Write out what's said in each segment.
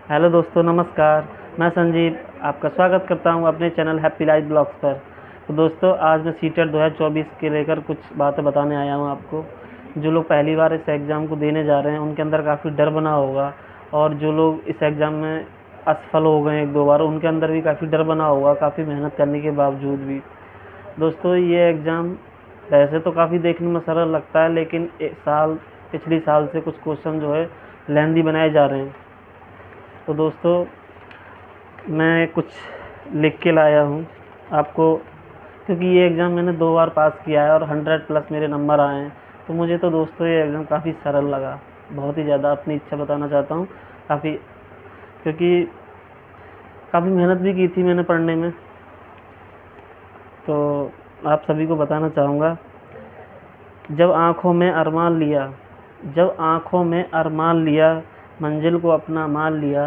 Hello दोस्तों, नमस्कार। मैं संजीव आपका स्वागत करता हूं अपने चैनल हैप्पी लाइफ ब्लॉग्स पर। तो दोस्तों, आज मैं सीटेट 2024 के लेकर कुछ बातें बताने आया हूं आपको। जो लोग पहली बार इस एग्ज़ाम को देने जा रहे हैं उनके अंदर काफ़ी डर बना होगा, और जो लोग इस एग्ज़ाम में असफल हो गए एक दो बार उनके अंदर भी काफ़ी डर बना होगा, काफ़ी मेहनत करने के बावजूद भी। दोस्तों, ये एग्ज़ाम वैसे तो काफ़ी देखने में सरल लगता है, लेकिन पिछली साल से कुछ क्वेश्चन जो है लेंदी बनाए जा रहे हैं। तो दोस्तों, मैं कुछ लिख के लाया हूँ आपको, क्योंकि ये एग्ज़ाम मैंने 2 बार पास किया है और 100 प्लस मेरे नंबर आए हैं। तो मुझे तो दोस्तों ये एग्ज़ाम काफ़ी सरल लगा, बहुत ही ज़्यादा अपनी इच्छा बताना चाहता हूँ। काफ़ी क्योंकि काफ़ी मेहनत भी की थी मैंने पढ़ने में। तो आप सभी को बताना चाहूँगा, जब आँखों में अरमान लिया, जब आँखों में अरमान लिया, मंजिल को अपना मान लिया,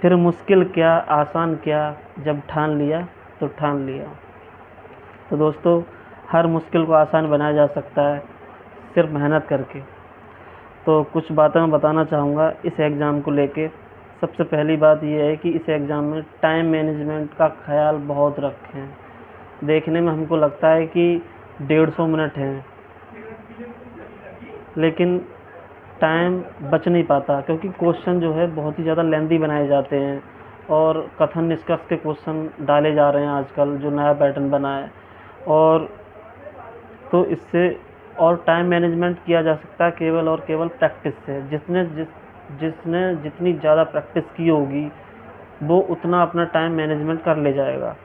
फिर मुश्किल क्या आसान क्या, जब ठान लिया तो ठान लिया। तो दोस्तों, हर मुश्किल को आसान बनाया जा सकता है सिर्फ मेहनत करके। तो कुछ बातें मैं बताना चाहूँगा इस एग्ज़ाम को लेके। सबसे पहली बात ये है कि इस एग्ज़ाम में टाइम मैनेजमेंट का ख्याल बहुत रखें। देखने में हमको लगता है कि 150 मिनट हैं, लेकिन टाइम बच नहीं पाता, क्योंकि क्वेश्चन जो है बहुत ही ज़्यादा लेंदी बनाए जाते हैं और कथन निष्कर्ष के क्वेश्चन डाले जा रहे हैं आजकल, जो नया पैटर्न बना है। और तो इससे और टाइम मैनेजमेंट किया जा सकता है केवल और केवल प्रैक्टिस से। जिसने जितनी ज़्यादा प्रैक्टिस की होगी वो उतना अपना टाइम मैनेजमेंट कर ले जाएगा।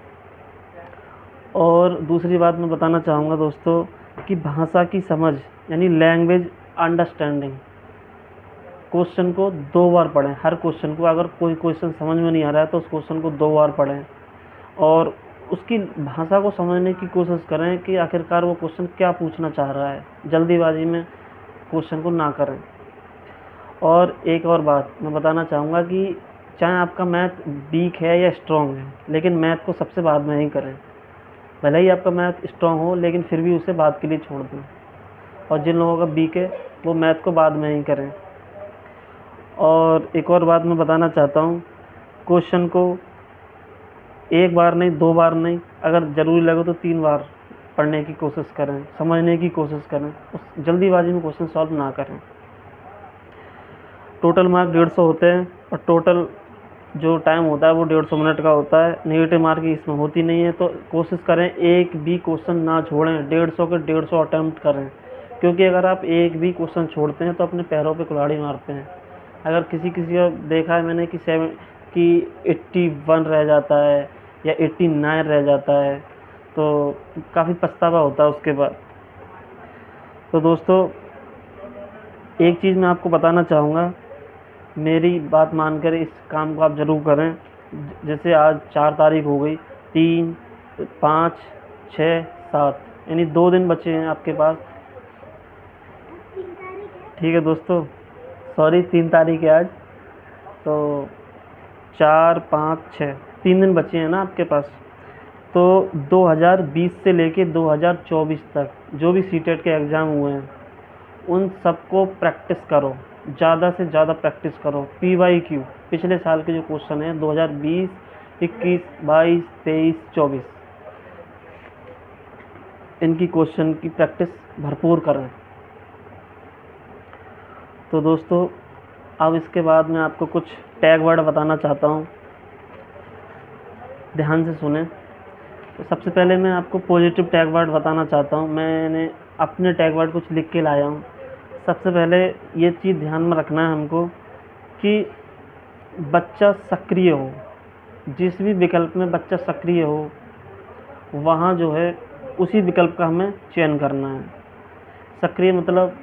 और दूसरी बात मैं बताना चाहूँगा दोस्तों, कि भाषा की समझ यानी लैंग्वेज अंडरस्टैंडिंग, क्वेश्चन को 2 बार पढ़ें। हर क्वेश्चन को, अगर कोई क्वेश्चन समझ में नहीं आ रहा है तो उस क्वेश्चन को 2 बार पढ़ें और उसकी भाषा को समझने की कोशिश करें कि आखिरकार वो क्वेश्चन क्या पूछना चाह रहा है। जल्दीबाजी में क्वेश्चन को ना करें। और एक और बात मैं बताना चाहूँगा कि चाहे आपका मैथ वीक है या स्ट्रॉन्ग है, लेकिन मैथ को सबसे बाद में ही करें। भले ही आपका मैथ स्ट्रॉन्ग हो, लेकिन फिर भी उसे बाद के लिए छोड़ दें। और जिन लोगों का वीक है वो मैथ को बाद में ही करें। और एक और बात मैं बताना चाहता हूँ, क्वेश्चन को एक बार नहीं, 2 बार नहीं, अगर ज़रूरी लगे तो 3 बार पढ़ने की कोशिश करें, समझने की कोशिश करें। उस जल्दीबाजी में क्वेश्चन सॉल्व ना करें। टोटल मार्क 150 होते हैं और टोटल जो टाइम होता है वो 150 मिनट का होता है। नेगेटिव मार्किंग इसमें होती नहीं है। तो कोशिश करें एक भी क्वेश्चन ना छोड़ें, 150 के 150 अटैम्प्ट करें, क्योंकि अगर आप एक भी क्वेश्चन छोड़ते हैं तो अपने पैरों पे कुल्हाड़ी मारते हैं। अगर किसी का देखा है मैंने कि 81 रह जाता है या 89 रह जाता है, तो काफ़ी पछतावा होता है उसके बाद। तो दोस्तों, एक चीज़ मैं आपको बताना चाहूँगा, मेरी बात मानकर इस काम को आप ज़रूर करें। जैसे आज 4 तारीख हो गई, 3, 5, 6, 7, यानी 2 दिन बचे हैं आपके पास। ठीक है दोस्तों, सॉरी 3 तारीख है आज। तो 4, 5, 6, 3 दिन बचे हैं ना आपके पास। तो 2020 से लेके 2024 तक जो भी सीटेट के एग्ज़ाम हुए हैं उन सबको प्रैक्टिस करो, ज़्यादा से ज़्यादा प्रैक्टिस करो। PYQ पिछले साल के जो क्वेश्चन हैं 2020, 21, 22, 23, 24, इनकी क्वेश्चन की प्रैक्टिस भरपूर करें। तो दोस्तों, अब इसके बाद मैं आपको कुछ टैग वर्ड बताना चाहता हूँ, ध्यान से सुने। तो सबसे पहले मैं आपको पॉजिटिव टैग वर्ड बताना चाहता हूँ। मैंने अपने टैग वर्ड कुछ लिख के लाया हूँ। सबसे पहले ये चीज़ ध्यान में रखना है हमको कि बच्चा सक्रिय हो। जिस भी विकल्प में बच्चा सक्रिय हो वहाँ जो है उसी विकल्प का हमें चयन करना है। सक्रिय मतलब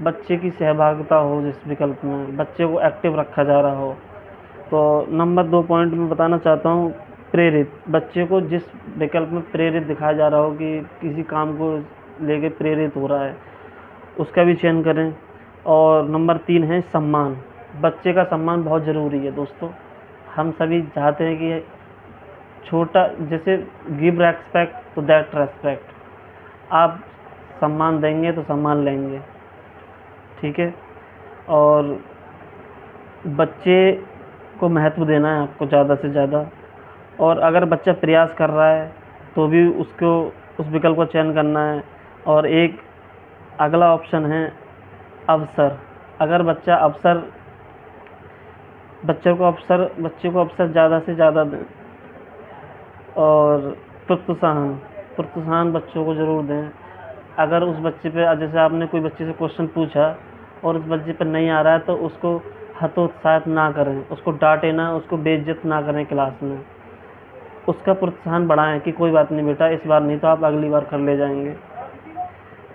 बच्चे की सहभागिता हो, जिस विकल्प में बच्चे को एक्टिव रखा जा रहा हो। तो नंबर 2 पॉइंट में बताना चाहता हूँ, प्रेरित। बच्चे को जिस विकल्प में प्रेरित दिखाया जा रहा हो कि किसी काम को लेके प्रेरित हो रहा है, उसका भी चयन करें। और नंबर 3 है सम्मान। बच्चे का सम्मान बहुत ज़रूरी है दोस्तों। हम सभी चाहते हैं कि छोटा, जैसे गिव रेस्पेक्ट तो दैट रेस्पेक्ट, आप सम्मान देंगे तो सम्मान लेंगे। ठीक है। और बच्चे को महत्व देना है आपको ज़्यादा से ज़्यादा, और अगर बच्चा प्रयास कर रहा है तो भी उसको उस विकल्प का चयन करना है। और एक अगला ऑप्शन है अवसर। अगर बच्चे को अवसर ज़्यादा से ज़्यादा दें, और प्रोत्साहन बच्चों को ज़रूर दें। अगर उस बच्चे पे, जैसे आपने कोई बच्चे से क्वेश्चन पूछा और उस बच्चे पर नहीं आ रहा है, तो उसको हतोत्साहित ना करें, उसको डांटे ना, उसको बेइज्जत ना करें क्लास में। उसका प्रोत्साहन बढ़ाएं कि कोई बात नहीं बेटा, इस बार नहीं तो आप अगली बार कर ले जाएंगे।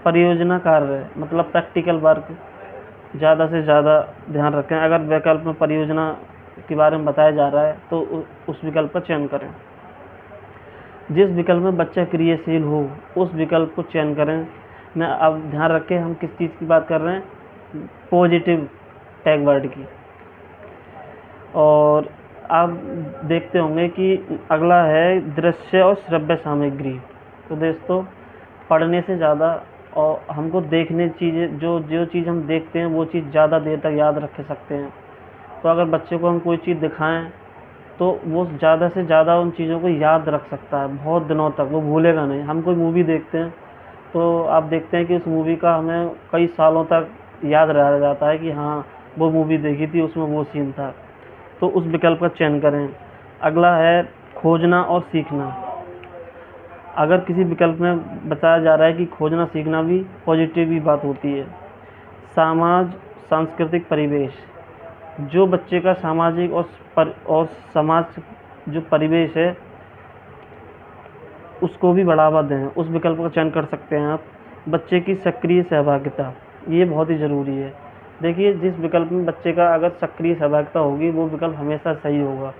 परियोजना कार्य मतलब प्रैक्टिकल वर्क ज़्यादा से ज़्यादा ध्यान रखें। अगर विकल्प में परियोजना के बारे में बताया जा रहा है तो उस विकल्प का चयन करें। जिस विकल्प में बच्चा क्रियाशील हो उस विकल्प को चयन करें। मैं अब ध्यान रखें हम किस चीज़ की बात कर रहे हैं, पॉजिटिव टैग वर्ड की। और आप देखते होंगे कि अगला है दृश्य और श्रव्य सामग्री। तो दोस्तों, पढ़ने से ज़्यादा और हमको देखने चीज़ें, जो चीज़ हम देखते हैं वो चीज़ ज़्यादा देर तक याद रख सकते हैं। तो अगर बच्चे को हम कोई चीज़ दिखाएं तो वो ज़्यादा से ज़्यादा उन चीज़ों को याद रख सकता है, बहुत दिनों तक वो भूलेगा नहीं। हम कोई मूवी देखते हैं तो आप देखते हैं कि उस मूवी का हमें कई सालों तक याद रह जाता है कि हाँ, वो मूवी देखी थी, उसमें वो सीन था। तो उस विकल्प का चयन करें। अगला है खोजना और सीखना। अगर किसी विकल्प में बताया जा रहा है कि खोजना सीखना भी पॉजिटिव ही बात होती है। समाज सांस्कृतिक परिवेश, जो बच्चे का सामाजिक और समाज जो परिवेश है उसको भी बढ़ावा दें, उस विकल्प का चयन कर सकते हैं आप। बच्चे की सक्रिय सहभागिता, ये बहुत ही ज़रूरी है। देखिए, जिस विकल्प में बच्चे का अगर सक्रिय सहभागिता होगी वो विकल्प हमेशा सही होगा।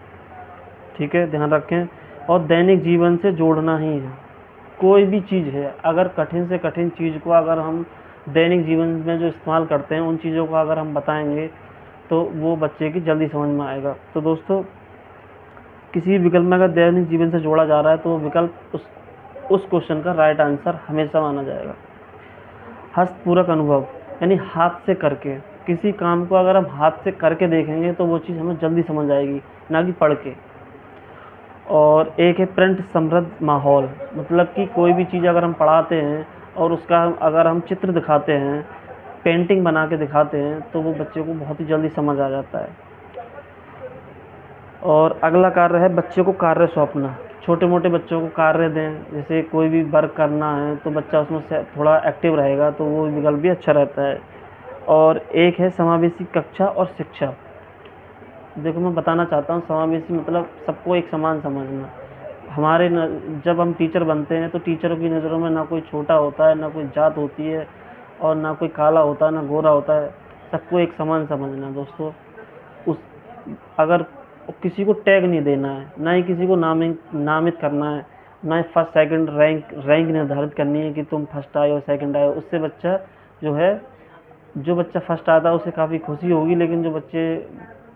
ठीक है, ध्यान रखें। और दैनिक जीवन से जोड़ना ही है। कोई भी चीज़ है, अगर कठिन से कठिन चीज़ को अगर हम दैनिक जीवन में जो इस्तेमाल करते हैं उन चीज़ों को अगर हम बताएंगे तो वो बच्चे की जल्दी समझ में आएगा। तो दोस्तों, किसी विकल्प में अगर दैनिक जीवन से जोड़ा जा रहा है तो वो विकल्प उस क्वेश्चन का राइट आंसर हमेशा माना जाएगा। हस्तपूरक अनुभव, यानी हाथ से करके किसी काम को अगर हम हाथ से करके देखेंगे तो वो चीज़ हमें जल्दी समझ आएगी, ना कि पढ़ के। और एक है प्रिंट समृद्ध माहौल, मतलब कि कोई भी चीज़ अगर हम पढ़ाते हैं और उसका अगर हम चित्र दिखाते हैं, पेंटिंग बना के दिखाते हैं तो वो बच्चे को बहुत ही जल्दी समझ आ जाता है। और अगला कार्य है बच्चे को कार्य सौंपना। छोटे मोटे बच्चों को कार्य दें, जैसे कोई भी वर्क करना है तो बच्चा उसमें से थोड़ा एक्टिव रहेगा तो वो विकल्प भी अच्छा रहता है। और एक है समावेशी कक्षा और शिक्षा। देखो, मैं बताना चाहता हूँ, समावेशी मतलब सबको एक समान समझना। जब हम टीचर बनते हैं तो टीचरों की नज़रों में ना कोई छोटा होता है, ना कोई जात होती है, और ना कोई काला होता है, ना गोरा होता है। सबको एक समान समझना दोस्तों। उस अगर किसी को टैग नहीं देना है, ना ही किसी को नामित करना है, ना ही फर्स्ट सेकंड रैंक निर्धारित करनी है कि तुम फर्स्ट आए हो सेकंड आए हो। उससे बच्चा जो बच्चा फर्स्ट आता है उसे काफ़ी खुशी होगी, लेकिन जो बच्चे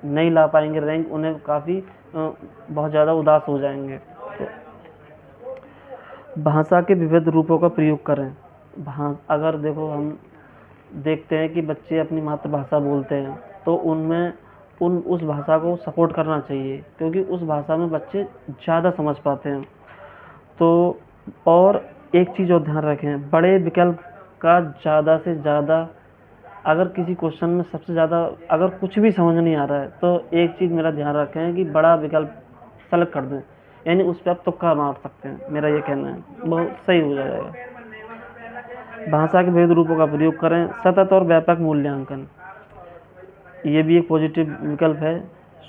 नहीं ला पाएंगे रैंक, उन्हें काफ़ी बहुत ज़्यादा उदास हो जाएंगे। तो भाषा के विविध रूपों का प्रयोग करें। अगर देखो, हम देखते हैं कि बच्चे अपनी मातृभाषा बोलते हैं तो उस भाषा को सपोर्ट करना चाहिए, क्योंकि उस भाषा में बच्चे ज़्यादा समझ पाते हैं। तो और एक चीज़ और ध्यान रखें, बड़े विकल्प का ज़्यादा से ज़्यादा, अगर किसी क्वेश्चन में सबसे ज़्यादा अगर कुछ भी समझ नहीं आ रहा है तो एक चीज़ मेरा ध्यान रखें कि बड़ा विकल्प सेलेक्ट कर दें, यानी उस पर आप तुक्का मार सकते हैं। मेरा ये कहना है, बहुत सही हो जाएगा। भाषा के विविध रूपों का प्रयोग करें। सतत और व्यापक मूल्यांकन, ये भी एक पॉजिटिव विकल्प है।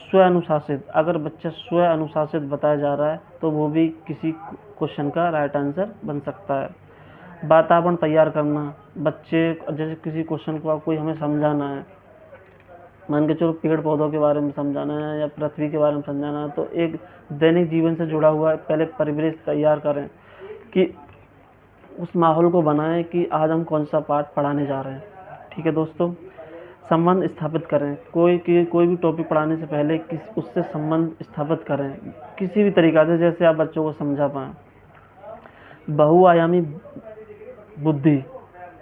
स्व अनुशासित, अगर बच्चा स्व अनुशासित बताया जा रहा है तो वो भी किसी क्वेश्चन का राइट आंसर बन सकता है। वातावरण तैयार करना, बच्चे जैसे किसी क्वेश्चन को कोई हमें समझाना है, मान के चलो पेड़ पौधों के बारे में समझाना है या पृथ्वी के बारे में समझाना है, तो एक दैनिक जीवन से जुड़ा हुआ पहले परिवेश तैयार करें कि उस माहौल को बनाएं कि आज हम कौन सा पाठ पढ़ाने जा रहे हैं। ठीक है दोस्तों, संबंध स्थापित करें। कोई भी टॉपिक पढ़ाने से पहले उससे संबंध स्थापित करें किसी भी तरीक़ा से, जैसे आप बच्चों को समझा पाएँ। बहुआयामी बुद्धि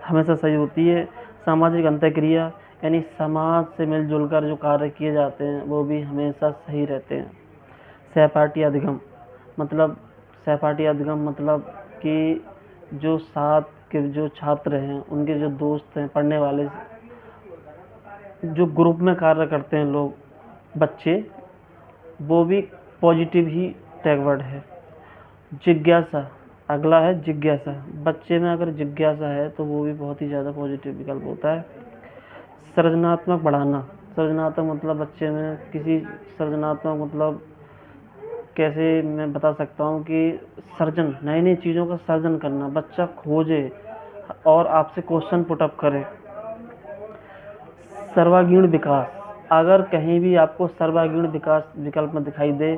हमेशा सही होती है। सामाजिक अंतःक्रिया, यानी समाज से मिलजुल कर जो कार्य किए जाते हैं वो भी हमेशा सही रहते हैं। सहपाठी अधिगम मतलब कि जो साथ के जो छात्र हैं, उनके जो दोस्त हैं, पढ़ने वाले जो ग्रुप में कार्य करते हैं लोग, बच्चे, वो भी पॉजिटिव ही टैग वर्ड है। जिज्ञासा, अगला है जिज्ञासा। बच्चे में अगर जिज्ञासा है तो वो भी बहुत ही ज़्यादा पॉजिटिव विकल्प होता है। सृजनात्मक बढ़ाना, सृजनात्मक मतलब बच्चे में किसी सृजनात्मक मतलब कैसे मैं बता सकता हूँ कि सर्जन, नई नई चीज़ों का सर्जन करना, बच्चा खोजे और आपसे क्वेश्चन पुटअप करे। सर्वांगीण विकास, अगर कहीं भी आपको सर्वांगीण विकास विकल्प में दिखाई दे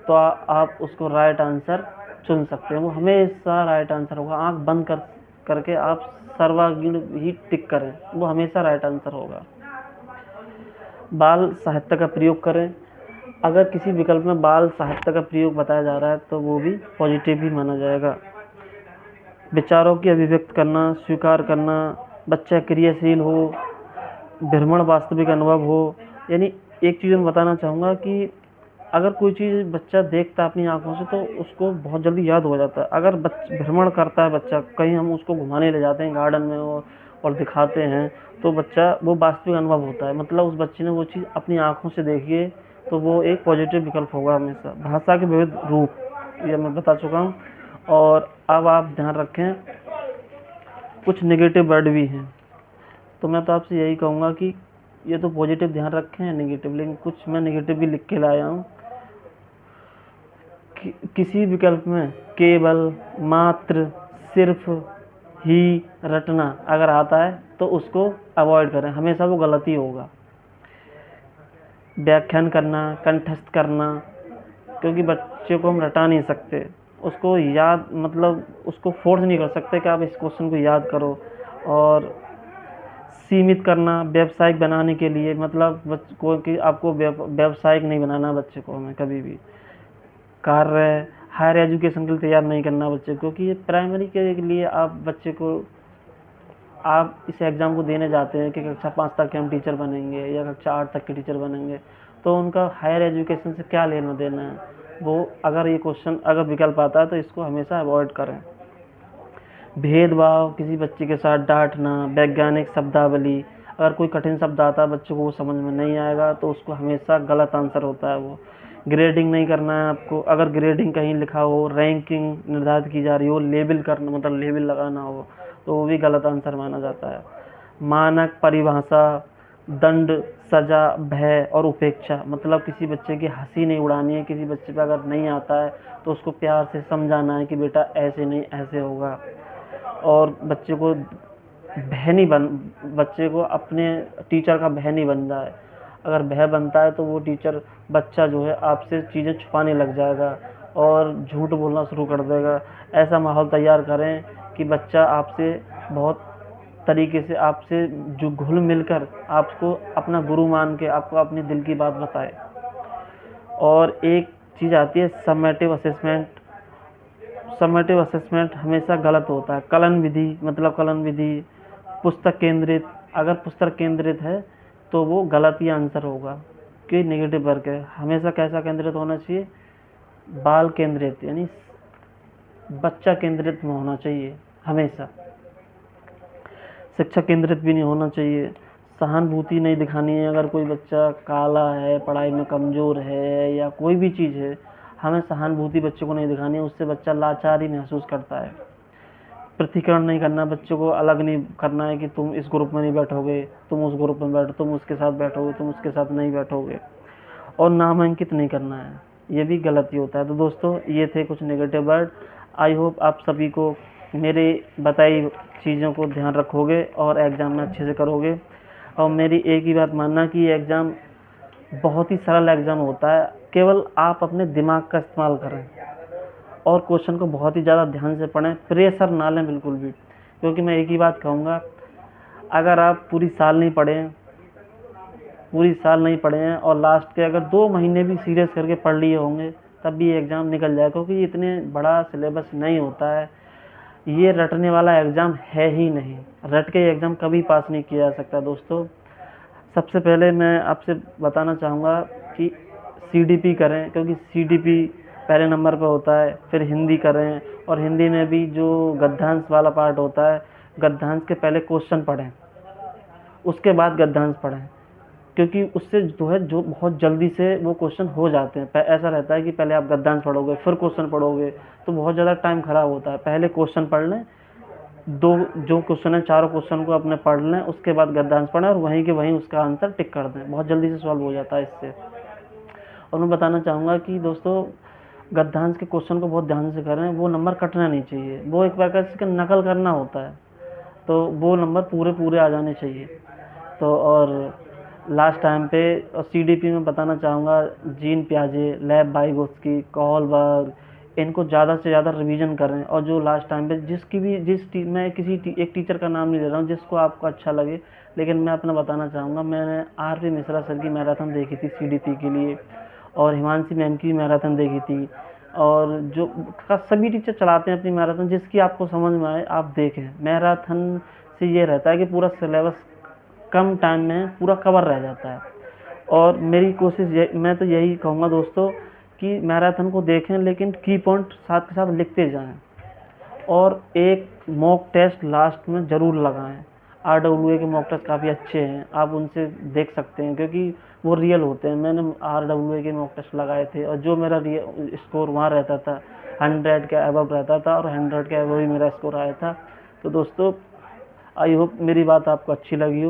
तो आप उसको राइट आंसर चुन सकते हैं। वो हमेशा राइट आंसर होगा। आंख बंद करके आप सर्वांगीण ही टिक करें, वो हमेशा राइट आंसर होगा। बाल साहित्य का प्रयोग करें, अगर किसी विकल्प में बाल साहित्य का प्रयोग बताया जा रहा है तो वो भी पॉजिटिव ही माना जाएगा। विचारों की अभिव्यक्त करना, स्वीकार करना, बच्चा क्रियाशील हो, भ्रमण वास्तविक अनुभव हो। यानी एक चीज़ मैं बताना चाहूँगा कि अगर कोई चीज़ बच्चा देखता है अपनी आँखों से तो उसको बहुत जल्दी याद हो जाता है। अगर भ्रमण करता है बच्चा, कहीं हम उसको घुमाने ले जाते हैं गार्डन में और दिखाते हैं तो बच्चा वो वास्तविक अनुभव होता है, मतलब उस बच्चे ने वो चीज़ अपनी आँखों से देखी है, तो वो एक पॉजिटिव विकल्प होगा हमेशा। भाषा के विविध रूप, ये मैं बता चुका हूँ। और अब आप ध्यान रखें, कुछ नेगेटिव वर्ड भी हैं, तो मैं तो आपसे यही कहूँगा कि ये तो पॉजिटिव ध्यान रखें, नेगेटिव, लेकिन कुछ मैं नेगेटिव भी लिख के लाया हूँ। किसी विकल्प में केवल, मात्र, सिर्फ, ही, रटना अगर आता है तो उसको अवॉइड करें, हमेशा वो गलती होगा। व्याख्यान करना, कंठस्थ करना, क्योंकि बच्चे को हम रटा नहीं सकते, उसको याद मतलब उसको फोर्स नहीं कर सकते कि आप इस क्वेश्चन को याद करो। और सीमित करना, व्यावसायिक बनाने के लिए, मतलब बच्चे को कि आपको व्यावसायिक नहीं बनाना बच्चे को हमें कभी भी। कार्य, हायर एजुकेशन के लिए तैयार नहीं करना बच्चे को, कि प्राइमरी के लिए आप बच्चे को, आप इस एग्ज़ाम को देने जाते हैं कि कक्षा 5 तक के हम टीचर बनेंगे या कक्षा 8 तक के टीचर बनेंगे, तो उनका हायर एजुकेशन से क्या लेना देना है। वो अगर ये क्वेश्चन अगर विकल्प आता है तो इसको हमेशा अवॉइड करें। भेदभाव, किसी बच्चे के साथ डांटना, वैज्ञानिक शब्दावली, अगर कोई कठिन शब्द आता है बच्चे को वो समझ में नहीं आएगा तो उसको हमेशा गलत आंसर होता है वो। ग्रेडिंग नहीं करना है आपको, अगर ग्रेडिंग कहीं लिखा हो, रैंकिंग निर्धारित की जा रही हो, लेबल करना मतलब लेबल लगाना हो, तो वो भी गलत आंसर माना जाता है। मानक, परिभाषा, दंड, सजा, भय और उपेक्षा, मतलब किसी बच्चे की हंसी नहीं उड़ानी है, किसी बच्चे पे अगर नहीं आता है तो उसको प्यार से समझाना है कि बेटा ऐसे नहीं ऐसे होगा। और बच्चे को बच्चे को अपने टीचर का भय नहीं बन जाए। अगर भय बनता है तो वो बच्चा जो है आपसे चीज़ें छुपाने लग जाएगा और झूठ बोलना शुरू कर देगा। ऐसा माहौल तैयार करें कि बच्चा आपसे बहुत तरीके से आपसे जो घुल मिलकर आपको अपना गुरु मान के आपको अपने दिल की बात बताए। और एक चीज़ आती है समेटिव असेसमेंट। समेटिव असेसमेंट हमेशा गलत होता है। कलन विधि, मतलब कलन विधि, पुस्तक केंद्रित, अगर पुस्तक केंद्रित है तो वो गलत ही आंसर होगा कि नेगेटिव वर्ग है। हमेशा कैसा केंद्रित होना चाहिए, बाल केंद्रित, यानी बच्चा केंद्रित में होना चाहिए हमेशा। शिक्षा केंद्रित भी नहीं होना चाहिए। सहानुभूति नहीं दिखानी है, अगर कोई बच्चा काला है, पढ़ाई में कमज़ोर है या कोई भी चीज़ है, हमें सहानुभूति बच्चे को नहीं दिखानी है, उससे बच्चा लाचारी महसूस करता है। पृथक्करण नहीं करना, बच्चों को अलग नहीं करना है कि तुम इस ग्रुप में नहीं बैठोगे, तुम उस ग्रुप में बैठो, तुम उसके साथ बैठोगे, तुम उसके साथ नहीं बैठोगे। और नामांकित नहीं करना है, ये भी गलती होता है। तो दोस्तों ये थे कुछ नेगेटिव वर्ड। आई होप आप सभी को मेरे बताई चीज़ों को ध्यान रखोगे और एग्ज़ाम में अच्छे से करोगे। और मेरी एक ही बात मानना कि ये एग्ज़ाम बहुत ही सरल एग्ज़ाम होता है, केवल आप अपने दिमाग का इस्तेमाल करें और क्वेश्चन को बहुत ही ज़्यादा ध्यान से पढ़ें, प्रेशर ना लें बिल्कुल भी। क्योंकि मैं एक ही बात कहूँगा, अगर आप पूरी साल नहीं पढ़े हैं और लास्ट के अगर 2 महीने भी सीरियस करके पढ़ लिए होंगे तब भी एग्ज़ाम निकल जाए, क्योंकि इतने बड़ा सिलेबस नहीं होता है। ये रटने वाला एग्ज़ाम है ही नहीं, रट के एग्ज़ाम कभी पास नहीं किया जा सकता दोस्तों। सबसे पहले मैं आपसे बताना चाहूँगा कि सीडीपी करें, क्योंकि सीडीपी पहले नंबर पे होता है। फिर हिंदी करें, और हिंदी में भी जो गद्यांश वाला पार्ट होता है, गद्यांश के पहले क्वेश्चन पढ़ें, उसके बाद गद्यांश पढ़ें, क्योंकि उससे जो है जो बहुत जल्दी से वो क्वेश्चन हो जाते हैं। ऐसा रहता है कि पहले आप गद्यांश पढ़ोगे फिर क्वेश्चन पढ़ोगे तो बहुत ज़्यादा टाइम ख़राब होता है। पहले क्वेश्चन पढ़ लें, दो जो क्वेश्चन है चारों क्वेश्चन को अपने पढ़ लें, उसके बाद गद्यांश पढ़ें और वहीं के वहीं उसका आंसर टिक कर दें, बहुत जल्दी से सॉल्व हो जाता है इससे। और मैं बताना चाहूँगा कि दोस्तों गद्यांश के क्वेश्चन को बहुत ध्यान से करें, वो नंबर कटना नहीं चाहिए, वो एक प्रकार से नकल करना होता है, तो वो नंबर पूरे पूरे आ जाने चाहिए। तो और लास्ट टाइम पे और सीडीपी में बताना चाहूँगा, जीन पियाजे, लेव वाइगोत्स्की, कोहलबर्ग, इनको ज़्यादा से ज़्यादा रिवीजन करें। और जो लास्ट टाइम पे जिसकी भी मैं एक टीचर का नाम नहीं ले रहा हूँ, जिसको आपको अच्छा लगे, लेकिन मैं अपना बताना चाहूँगा, मैंने आर.पी. मिश्रा सर की मैराथन देखी थी सीडीपी के लिए, और हिमांशी मैम की मैराथन देखी थी, और जो सभी टीचर चलाते हैं अपनी मैराथन, जिसकी आपको समझ में आए आप देखें। मैराथन से ये रहता है कि पूरा सिलेबस कम टाइम में पूरा कवर रह जाता है। और मेरी कोशिश मैं तो यही कहूँगा दोस्तों कि मैराथन को देखें, लेकिन की पॉइंट साथ के साथ लिखते जाएं, और एक मॉक टेस्ट लास्ट में ज़रूर लगाएं। RWA के मॉक टेस्ट काफ़ी अच्छे हैं, आप उनसे देख सकते हैं, क्योंकि वो रियल होते हैं। मैंने RWA के मॉक टेस्ट लगाए थे, और जो मेरा स्कोर वहाँ रहता था 100 के अबव रहता था, और 100 के अबव ही मेरा स्कोर आया था। तो दोस्तों आई होप मेरी बात आपको अच्छी लगी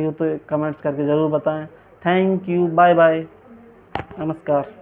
हो तो कमेंट्स करके ज़रूर बताएं। थैंक यू, बाय बाय, नमस्कार।